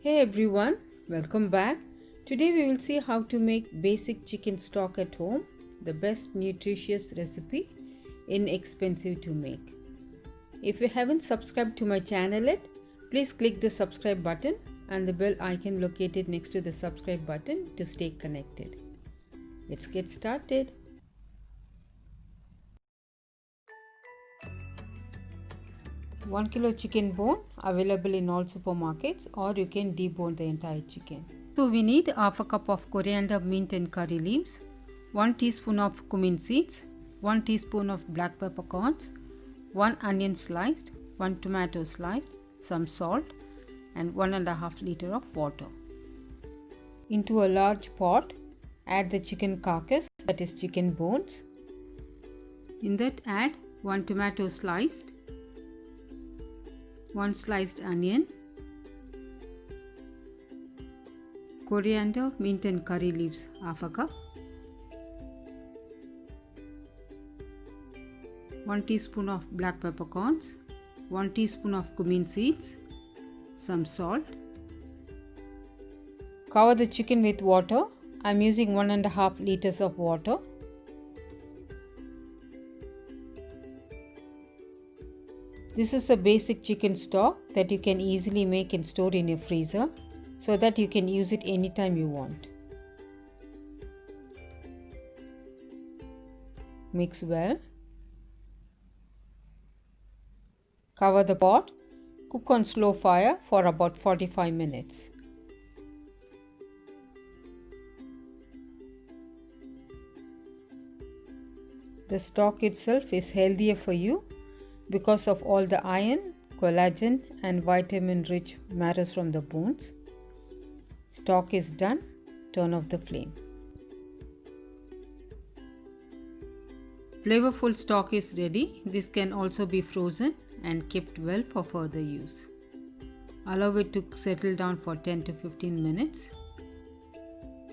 Hey everyone, welcome back. Today we will see how to make basic chicken stock at home, the best nutritious recipe, inexpensive to make. If you haven't subscribed to my channel yet, please click the subscribe button and the bell icon located next to the subscribe button to stay connected. Let's get started. One kilo chicken bone available in all supermarkets, or you can debone the entire chicken. So we need half a cup of coriander, mint and curry leaves, 1 teaspoon of cumin seeds, 1 teaspoon of black peppercorns, 1 onion sliced, 1 tomato sliced, some salt and 1.5 liter of water. Into a large pot, add the chicken carcass, that is chicken bones. In that add 1 tomato sliced, 1 sliced onion, coriander, mint and curry leaves half a cup, 1 teaspoon of black peppercorns, 1 teaspoon of cumin seeds, some salt. Cover the chicken with water. I am using 1.5 liters of water. This is a basic chicken stock that you can easily make and store in your freezer so that you can use it anytime you want. Mix well. Cover the pot. Cook on slow fire for about 45 minutes. The stock itself is healthier for you because of all the iron, collagen and vitamin-rich marrows from the bones. Stock is done. Turn off the flame. Flavorful stock is ready. This can also be frozen and kept well for further use. Allow it to settle down for 10 to 15 minutes.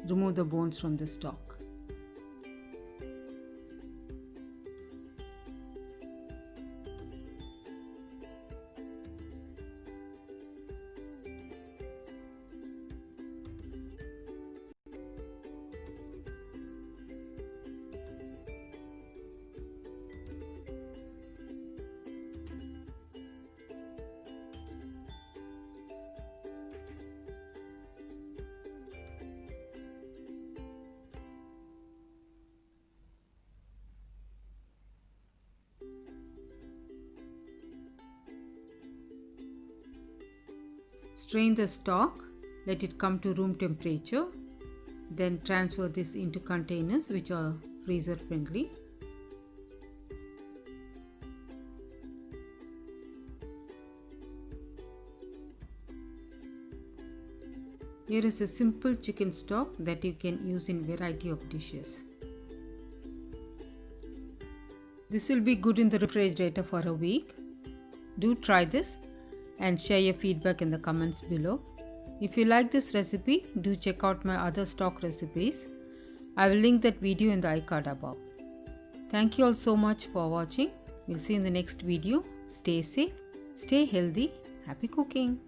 Remove the bones from the stock. Strain the stock, let it come to room temperature, then transfer this into containers which are freezer friendly. Here is a simple chicken stock that you can use in variety of dishes. This will be good in the refrigerator for a week. Do try this and share your feedback in the comments below. If you like this recipe, do check out my other stock recipes. I will link that video in the iCard above. Thank you all so much for watching. We'll see you in the next video. Stay safe, stay healthy, happy cooking.